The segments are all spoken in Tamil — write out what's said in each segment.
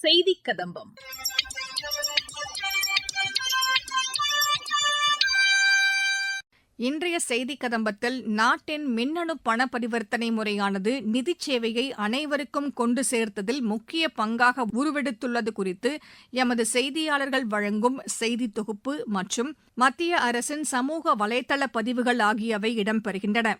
செய்தி கதம்பம். இன்றைய செய்தி கதம்பத்தில் நாட்டின் மின்னணு பண பரிவர்த்தனை முறையானது நிதிச் சேவையை அனைவருக்கும் கொண்டு சேர்த்ததில் முக்கிய பங்காக உருவெடுத்துள்ளது குறித்து எமது செய்தியாளர்கள் வழங்கும் செய்தி தொகுப்பு மற்றும் மத்திய அரசின் சமூக வலைதள பதிவுகள் ஆகியவை இடம்பெறுகின்றன.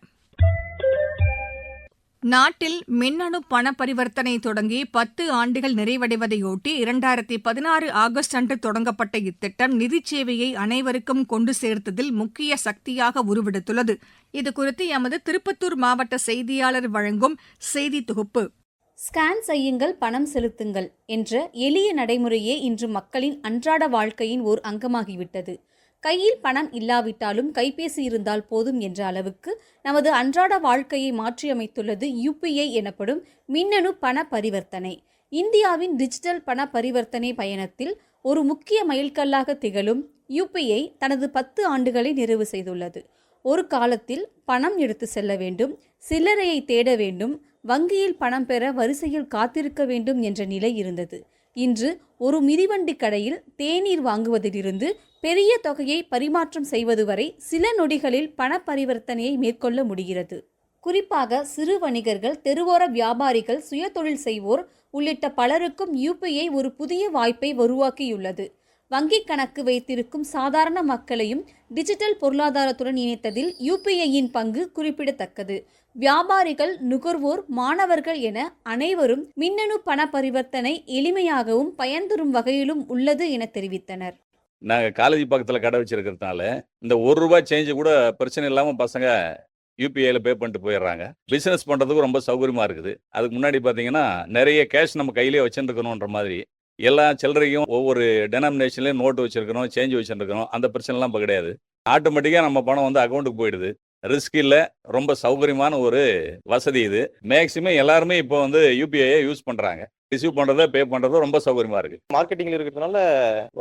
நாட்டில் மின்னணு பண பரிவர்த்தனை தொடங்கி 10 ஆண்டுகள் நிறைவடைவதையொட்டி 2016 ஆகஸ்ட் அன்று தொடங்கப்பட்ட இத்திட்டம் நிதிச் சேவையை அனைவருக்கும் கொண்டு சேர்த்ததில் முக்கிய சக்தியாக உருவெடுத்துள்ளது. இதுகுறித்து எமது திருப்பத்தூர் மாவட்ட செய்தியாளர் வழங்கும் செய்தி தொகுப்பு. ஸ்கேன் செய்யுங்கள், பணம் செலுத்துங்கள் என்ற எளிய நடைமுறையே இன்று மக்களின் அன்றாட வாழ்க்கையின் ஓர் அங்கமாகிவிட்டது. கையில் பணம் இல்லாவிட்டாலும் கைபேசி இருந்தால் போதும் என்ற அளவுக்கு நமது அன்றாட வாழ்க்கையை மாற்றியமைத்துள்ளது UPI எனப்படும் மின்னணு பண பரிவர்த்தனை. இந்தியாவின் டிஜிட்டல் பண பரிவர்த்தனை பயணத்தில் ஒரு முக்கிய மைல்கல்லாக திகழும் UPI தனது 10 ஆண்டுகளை நிறைவு செய்துள்ளது. ஒரு காலத்தில் பணம் எடுத்து செல்ல வேண்டும், சில்லறையை தேட வேண்டும், வங்கியில் பணம் பெற வரிசையில் காத்திருக்க வேண்டும் என்ற நிலை இருந்தது. இன்று ஒரு மிதிவண்டி கடையில் தேநீர் வாங்குவதிலிருந்து பெரிய தொகையை பரிமாற்றம் செய்வது வரை சில நொடிகளில் பண பரிவர்த்தனையை மேற்கொள்ள முடிகிறது. குறிப்பாக சிறு வணிகர்கள், தெருவோர வியாபாரிகள், சுயதொழில் செய்வோர் உள்ளிட்ட பலருக்கும் UPI ஒரு புதிய வாய்ப்பை உருவாக்கியுள்ளது. வங்கிக் கணக்கு வைத்திருக்கும் சாதாரண மக்களையும் டிஜிட்டல் பொருளாதாரத்துடன் இணைத்ததில் UPIயின் பங்கு குறிப்பிடத்தக்கது. வியாபாரிகள், நுகர்வோர், மாணவர்கள் என அனைவரும் மின்னணு பண பரிவர்த்தனை எளிமையாகவும் பயன்தரும் வகையிலும் உள்ளது என தெரிவித்தனர். நாங்கள் காலேஜ் பக்கத்தில் கடை வச்சிருக்கிறதுனால இந்த ₹1 சேஞ்சு கூட பிரச்சனை இல்லாமல் பசங்க UPIல பே பண்ணிட்டு போயிடுறாங்க. பிஸ்னஸ் பண்ணுறதுக்கு ரொம்ப சௌகரியமாக இருக்குது. அதுக்கு முன்னாடி பார்த்தீங்கன்னா நிறைய கேஷ் நம்ம கையிலே வச்சுருக்கணுன்ற மாதிரி எல்லா சில்லறையும் ஒவ்வொரு டெனாமினேஷன்லேயும் நோட்டு வச்சிருக்கணும், சேஞ்சு வச்சுருக்கணும். அந்த பிரச்சனைலாம் இப்போ கிடையாது. ஆட்டோமேட்டிக்காக நம்ம பணம் வந்து அக்கௌண்ட்டுக்கு போயிடுது. ரிஸ்க் இல்லை, ரொம்ப சௌகரியமான ஒரு வசதி இது. மேக்ஸிமம் எல்லாருமே இப்போ வந்து UPIயை யூஸ் பண்ணுறாங்க. ரிசீவ் பண்ணுறத, பே பண்ணுறது ரொம்ப சௌகரியமாக இருக்குது. மார்க்கெட்டிங்ல இருக்கிறதுனால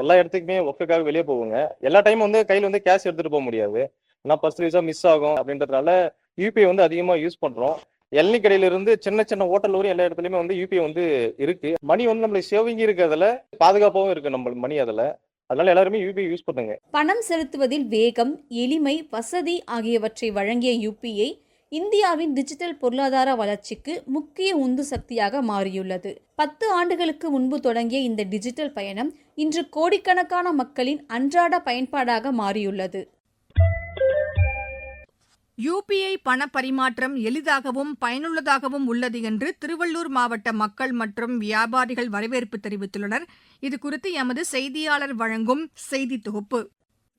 எல்லா இடத்துக்குமே ஒர்க்குக்காக வெளியே போவாங்க. எல்லா டைமும் வந்து கையில் வந்து கேஷ் எடுத்துகிட்டு போக முடியாது. ஏன்னா பர்சனலிஸாக மிஸ் ஆகும் அப்படின்றதுனால UPI வந்து அதிகமாக யூஸ் பண்ணுறோம். எல்னி கடையில இருந்து சின்ன சின்ன ஹோட்டல் வரையும் எல்லா இடத்துலையுமே வந்து UPI வந்து இருக்கு. மணி வந்து நம்மளுக்கு சேவிங் இருக்கிறதுல பாதுகாப்பாகவும் இருக்கு நம்ம மணி. அதனால எல்லாருமே UPI யூஸ் பண்ணுங்க. பணம் செலுத்துவதில் வேகம், எளிமை, வசதி ஆகியவற்றை வழங்கிய UPI இந்தியாவின் டிஜிட்டல் பொருளாதார வளர்ச்சிக்கு முக்கிய உந்து சக்தியாக மாறியுள்ளது. 10 ஆண்டுகளுக்கு முன்பு தொடங்கிய இந்த டிஜிட்டல் பயணம் இன்று கோடிக்கணக்கான மக்களின் அன்றாட பயன்பாடாக மாறியுள்ளது. UPI பண பரிமாற்றம் எளிதாகவும் பயனுள்ளதாகவும் உள்ளது என்று திருவள்ளூர் மாவட்ட மக்கள் மற்றும் வியாபாரிகள் வரவேற்பு தெரிவித்துள்ளனர். இதுகுறித்து எமது செய்தியாளர் வழங்கும் செய்தி தொகுப்பு.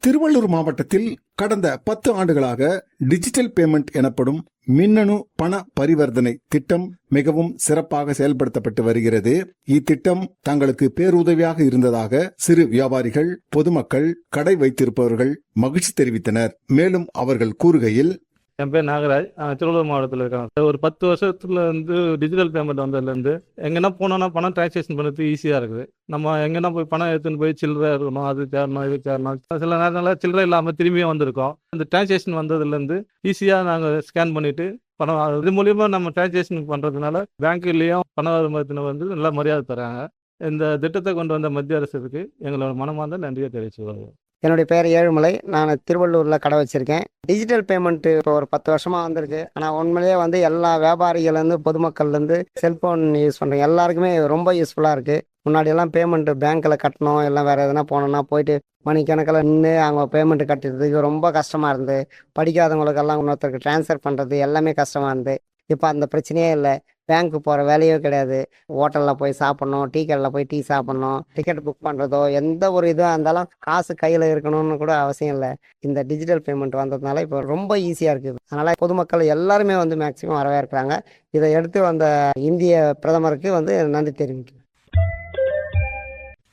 திருவள்ளூர் மாவட்டத்தில் கடந்த 10 ஆண்டுகளாக டிஜிட்டல் பேமெண்ட் எனப்படும் மின்னணு பண பரிவர்த்தனை திட்டம் மிகவும் சிறப்பாக செயல்படுத்தப்பட்டு வருகிறது. இத்திட்டம் தங்களுக்கு பேருதவியாக இருந்ததாக சிறு வியாபாரிகள், பொதுமக்கள், கடை வைத்திருப்பவர்கள் மகிழ்ச்சி தெரிவித்தனர். மேலும் அவர்கள் கூறுகையில், என் பேர் நாகராஜ், திருவள்ளூர் மாவட்டத்தில் இருக்காங்க. ஒரு 10 வருஷத்துல வந்து டிஜிட்டல் பேமெண்ட் வந்ததுலேருந்து எங்கன்னா போனோம்னா பணம் டிரான்சாக்ஷன் பண்ணுறது ஈஸியாக இருக்குது. நம்ம எங்கன்னா போய் பணம் எடுத்துன்னு போய் சில்லறை இருக்கணும், அது தேரணும், இது தேரணும். சில நேரத்தில் சில்லறை இல்லாமல் திரும்பியும் வந்திருக்கோம். இந்த டிரான்சாக்ஷன் வந்ததுலேருந்து ஈஸியாக நாங்கள் ஸ்கேன் பண்ணிட்டு பணம் இது மூலியமா நம்ம டிரான்சாக்ஷன் பண்ணுறதுனால பேங்க்லேயும் பண வருமானத்தினர் வந்து நல்லா மரியாதை தராங்க. இந்த திட்டத்தை கொண்டு வந்த மத்திய அரசுக்கு எங்களோட மனமார்ந்த நன்றியை தெரிவிச்சுக்கிறோம். என்னுடைய பேர் ஏழுமலை. நான் திருவள்ளூரில் கடை வச்சுருக்கேன். டிஜிட்டல் பேமெண்ட்டு இப்போ ஒரு 10 வருஷமாக வந்திருக்கு. ஆனால் உண்மையிலேயே வந்து எல்லா வியாபாரிகள்லேருந்து பொதுமக்கள்லேருந்து செல்ஃபோன் யூஸ் பண்ணுறோம். எல்லாருக்குமே ரொம்ப யூஸ்ஃபுல்லாக இருக்குது. முன்னாடியெல்லாம் பேமெண்ட்டு பேங்க்கில் கட்டணும், எல்லாம் வேறு எதுனா போனோன்னா போயிட்டு மணிக்கணக்கில் நின்று அவங்க பேமெண்ட்டு கட்டுறதுக்கு ரொம்ப கஷ்டமாக இருந்து, படிக்காதவங்களுக்கெல்லாம் இன்னொருத்தருக்கு ட்ரான்ஸ்ஃபர் பண்ணுறது எல்லாமே கஷ்டமாக இருந்து. இப்போ அந்த பிரச்சனையே இல்லை. பேங்க்கு போகிற வேலையோ கிடையாது. ஹோட்டலில் போய் சாப்பிட்ணும், டீ கடையில் போய் டீ சாப்பிட்ணும், டிக்கெட் புக் பண்ணுறதோ எந்த ஒரு இதுவாக இருந்தாலும் காசு கையில் இருக்கணும்னு கூட அவசியம் இல்லை. இந்த டிஜிட்டல் பேமெண்ட் வந்ததுனால இப்போ ரொம்ப ஈஸியாக இருக்குது. அதனால் பொதுமக்கள் எல்லாருமே வந்து மேக்சிமம் வரவேற்கிறாங்க. இதை எடுத்து வந்த இந்திய பிரதமருக்கு வந்து நன்றி தெரிவிக்கிறேன்.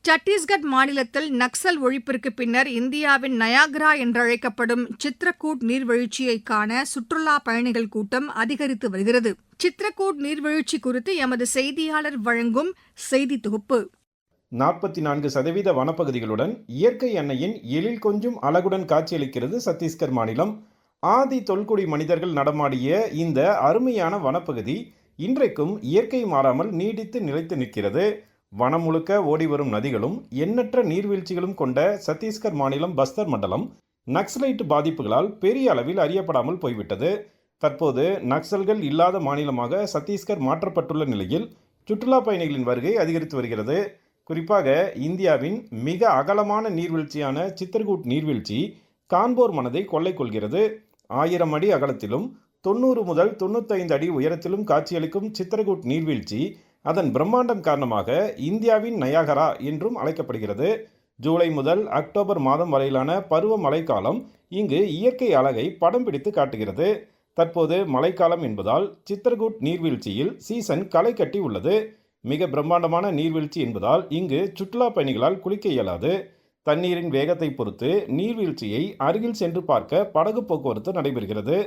சத்தீஸ்கட் மாநிலத்தில் நக்சல் ஒழிப்பிற்கு பின்னர் இந்தியாவின் நயாகரா என்றழைக்கப்படும் சித்ரகூட் நீர்வீழ்ச்சியை காண சுற்றுலா பயணிகள் கூட்டம் அதிகரித்து வருகிறது. சித்ரகூட் நீர்வீழ்ச்சி குறித்து எமது செய்தியாளர் வழங்கும் செய்தி தொகுப்பு. 44% வனப்பகுதிகளுடன் இயற்கை அன்னையின் எழில் கொஞ்சும் அழகுடன் காட்சியளிக்கிறது சத்தீஸ்கர் மாநிலம். ஆதி தொல்குடி மனிதர்கள் நடமாடிய இந்த அருமையான வனப்பகுதி இன்றைக்கும் இயற்கை மாறாமல் நீடித்து நிலைத்து நிற்கிறது. வனம் முழுக்க ஓடி வரும் நதிகளும் எண்ணற்ற நீர்வீழ்ச்சிகளும் கொண்ட சத்தீஸ்கர் மாநிலம் பஸ்தர் மண்டலம் நக்சலைட் பாதிப்புகளால் பெரிய அளவில் அறியப்படாமல் போய்விட்டது. தற்போது நக்சல்கள் இல்லாத மாநிலமாக சத்தீஸ்கர் மாற்றப்பட்டுள்ள நிலையில் சுற்றுலா பயணிகளின் வருகை அதிகரித்து வருகிறது. குறிப்பாக இந்தியாவின் மிக அகலமான நீர்வீழ்ச்சியான சித்திரகூட் நீர்வீழ்ச்சி காண்போர் மனதை கொள்ளை கொள்கிறது. 1000 அடி அகலத்திலும் 90 முதல் 95 அடி உயரத்திலும் காட்சியளிக்கும் சித்திரகூட் நீர்வீழ்ச்சி அதன் பிரம்மாண்டம் காரணமாக இந்தியாவின் நயாகரா என்றும் அழைக்கப்படுகிறது. ஜூலை முதல் அக்டோபர் மாதம் வரையிலான பருவ மழைக்காலம் இங்கு இயற்கை அழகை படம் பிடித்து காட்டுகிறது. தற்போது மழைக்காலம் என்பதால் சித்திரகூட் நீர்வீழ்ச்சியில் சீசன் களை கட்டி உள்ளது. மிக பிரம்மாண்டமான நீர்வீழ்ச்சி என்பதால் இங்கு சுற்றுலா பயணிகளால் குளிக்க இயலாது. தண்ணீரின் வேகத்தை பொறுத்து நீர்வீழ்ச்சியை அருகில் சென்று பார்க்க படகு போக்குவரத்து நடைபெறுகிறது.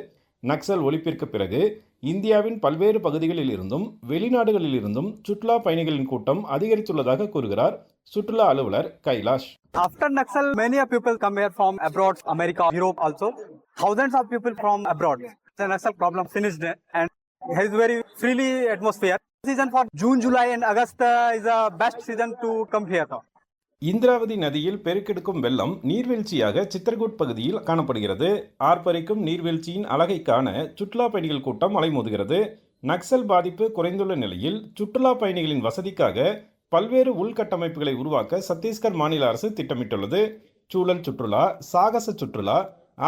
நக்சல் ஒழிப்பிற்கு பிறகு இந்தியாவின் பல்வேறு பகுதிகளில் இருந்தும் வெளிநாடுகளில் இருந்தும் சுற்றுலா பயணிகளின் கூட்டம் அதிகரித்துள்ளதாக கூறுகிறார் சுற்றுலா அலுவலர் Kailash. After Naxal, many people come here from abroad, America, Europe also. Thousands of people from abroad. The Naxal problem finished and has very freely atmosphere. Season for June, July and August is the best season to come here. Indravati நதியில் பெருக்கெடுக்கும் வெள்ளம் நீர்வீழ்ச்சியாக சித்திரகூட் பகுதியில் காணப்படுகிறது. ஆர்ப்பரிக்கும் நீர்வீழ்ச்சியின் அழகை காண சுற்றுலா பயணிகள் கூட்டம் அலைமோதுகிறது. நக்சல் பாதிப்பு குறைந்துள்ள நிலையில் சுற்றுலா பயணிகளின் வசதிக்காக பல்வேறு உள்கட்டமைப்புகளை உருவாக்க சத்தீஸ்கர் மாநில அரசு திட்டமிட்டுள்ளது. சூழல் சுற்றுலா, சாகச சுற்றுலா,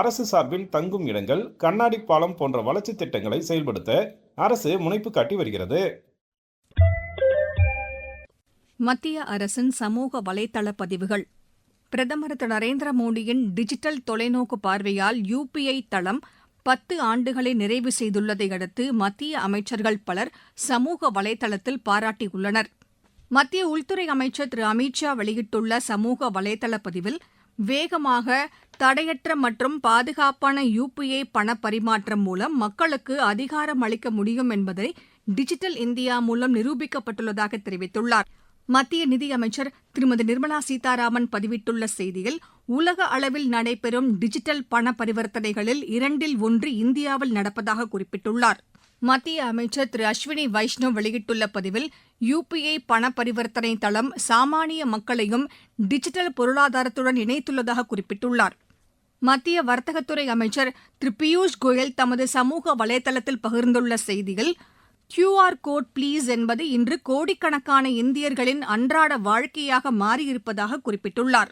அரசு சார்பில் தங்கும் இடங்கள், கண்ணாடி பாலம் போன்ற வளர்ச்சி திட்டங்களை செயல்படுத்த அரசு முனைப்பு காட்டி வருகிறது. மத்திய அரசின் சமூக வலைதள பதிவுகள். பிரதமர் திரு நரேந்திர மோடியின் டிஜிட்டல் தொலைநோக்கு பார்வையால் UPI தளம் 10 ஆண்டுகளை நிறைவு செய்துள்ளதை அடுத்து மத்திய அமைச்சர்கள் பலர் சமூக வலைதளத்தில் பாராட்டியுள்ளனர். மத்திய உள்துறை அமைச்சர் திரு அமித் ஷா வெளியிட்டுள்ள சமூக வலைதள பதிவில் வேகமாக, தடையற்ற மற்றும் பாதுகாப்பான UPI பண பரிமாற்றம் மூலம் மக்களுக்கு அதிகாரம் அளிக்க முடியும் என்பதை டிஜிட்டல் இந்தியா மூலம் நிரூபிக்கப்பட்டுள்ளதாக தெரிவித்துள்ளார். மத்திய நிதியமைச்சர் திருமதி நிர்மலா சீதாராமன் பதிவிட்டுள்ள செய்தியில் உலக அளவில் நடைபெறும் டிஜிட்டல் பண பரிவர்த்தனைகளில் 2இல் 1 இந்தியாவில் நடப்பதாக குறிப்பிட்டுள்ளார். மத்திய அமைச்சர் திரு அஸ்வினி வைஷ்ணவ் வெளியிட்டுள்ள பதிவில் UPI பண பரிவர்த்தனை தளம் சாமானிய மக்களையும் டிஜிட்டல் பொருளாதாரத்துடன் இணைத்துள்ளதாக குறிப்பிட்டுள்ளார். மத்திய வர்த்தகத்துறை அமைச்சர் திரு பியூஷ் கோயல் தமது சமூக வலைதளத்தில் பகிர்ந்துள்ள செய்தியில் QR கோட் ப்ளீஸ் என்பது இன்று கோடிக்கணக்கான இந்தியர்களின் அன்றாட வாழ்க்கையாக மாறியிருப்பதாக குறிப்பிட்டுள்ளார்.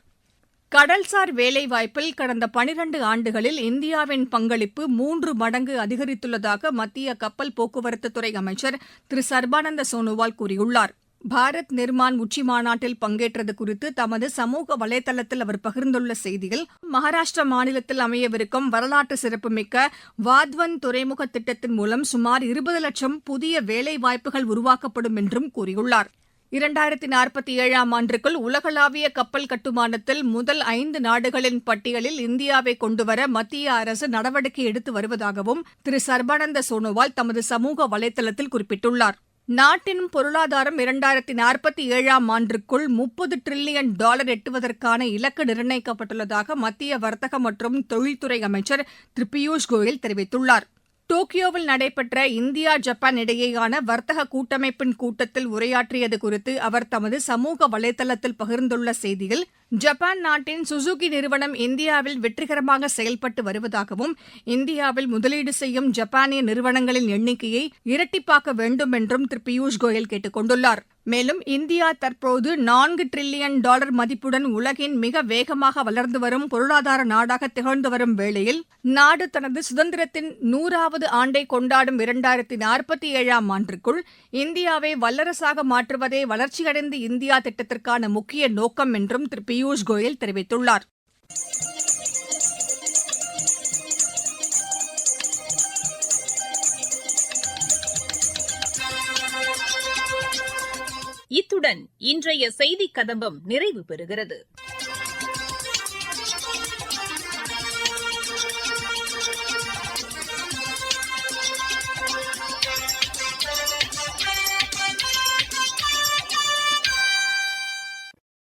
கடல்சார் வேலைவாய்ப்பில் கடந்த 12 ஆண்டுகளில் இந்தியாவின் பங்களிப்பு 3 மடங்கு அதிகரித்துள்ளதாக மத்திய கப்பல் போக்குவரத்துத்துறை அமைச்சர் திரு சர்பானந்த சோனோவால் கூறியுள்ளார். பாரத் நிர்மான் உச்சிமாநாட்டில் பங்கேற்றது குறித்து தமது சமூக வலைதளத்தில் அவர் பகிர்ந்துள்ள செய்தியில் மகாராஷ்டிரா மாநிலத்தில் அமையவிருக்கும் வரலாற்று சிறப்புமிக்க வாத்வன் துறைமுக திட்டத்தின் மூலம் சுமார் 20 லட்சம் புதிய வேலைவாய்ப்புகள் உருவாக்கப்படும் என்றும் கூறியுள்ளார். 2047ஆம் ஆண்டுக்குள் உலகளாவிய கப்பல் கட்டுமானத்தில் முதல் 5 நாடுகளின் பட்டியலில் இந்தியாவை கொண்டுவர மத்திய அரசு நடவடிக்கை எடுத்து வருவதாகவும் திரு சர்பானந்த சோனோவால் தமது சமூக வலைதளத்தில் குறிப்பிட்டுள்ளார். நாட்டின் பொருளாதாரம் 2047ஆம் ஆண்டுக்குள் $30 டிரில்லியன் எட்டுவதற்கான இலக்கு நிர்ணயிக்கப்பட்டுள்ளதாக மத்திய வர்த்தக மற்றும் தொழில்துறை அமைச்சர் திரு பியூஷ் கோயல் தெரிவித்துள்ளார். டோக்கியோவில் நடைபெற்ற இந்தியா ஜப்பான் இடையேயான வர்த்தக கூட்டமைப்பின் கூட்டத்தில் உரையாற்றியது குறித்து அவர் தமது சமூக வலைதளத்தில் பகிர்ந்துள்ள செய்தியில் ஜப்பான் நாட்டின் சுசுகி நிறுவனம் இந்தியாவில் வெற்றிகரமாக செயல்பட்டு வருவதாகவும் இந்தியாவில் முதலீடு செய்யும் ஜப்பானிய நிறுவனங்களின் எண்ணிக்கையை இரட்டிப்பாக்க வேண்டும் என்றும் திரு பியூஷ் கோயல் கேட்டுக் கொண்டுள்ளார். மேலும் இந்தியா தற்போது $4 டிரில்லியன் மதிப்புடன் உலகின் மிக வேகமாக வளர்ந்து வரும் பொருளாதார நாடாக திகழ்ந்து வரும் வேளையில் நாடு தனது சுதந்திரத்தின் 100வது ஆண்டை கொண்டாடும் 2047ஆம் ஆண்டிற்குள் இந்தியாவை வல்லரசாக மாற்றுவதே வளர்ச்சியடைந்த இந்தியா திட்டத்திற்கான முக்கிய நோக்கம் என்றும் திரு பியூஷ் கோயல் தெரிவித்துள்ளார். இத்துடன் இன்றைய செய்திக் கதம்பம் நிறைவு பெறுகிறது.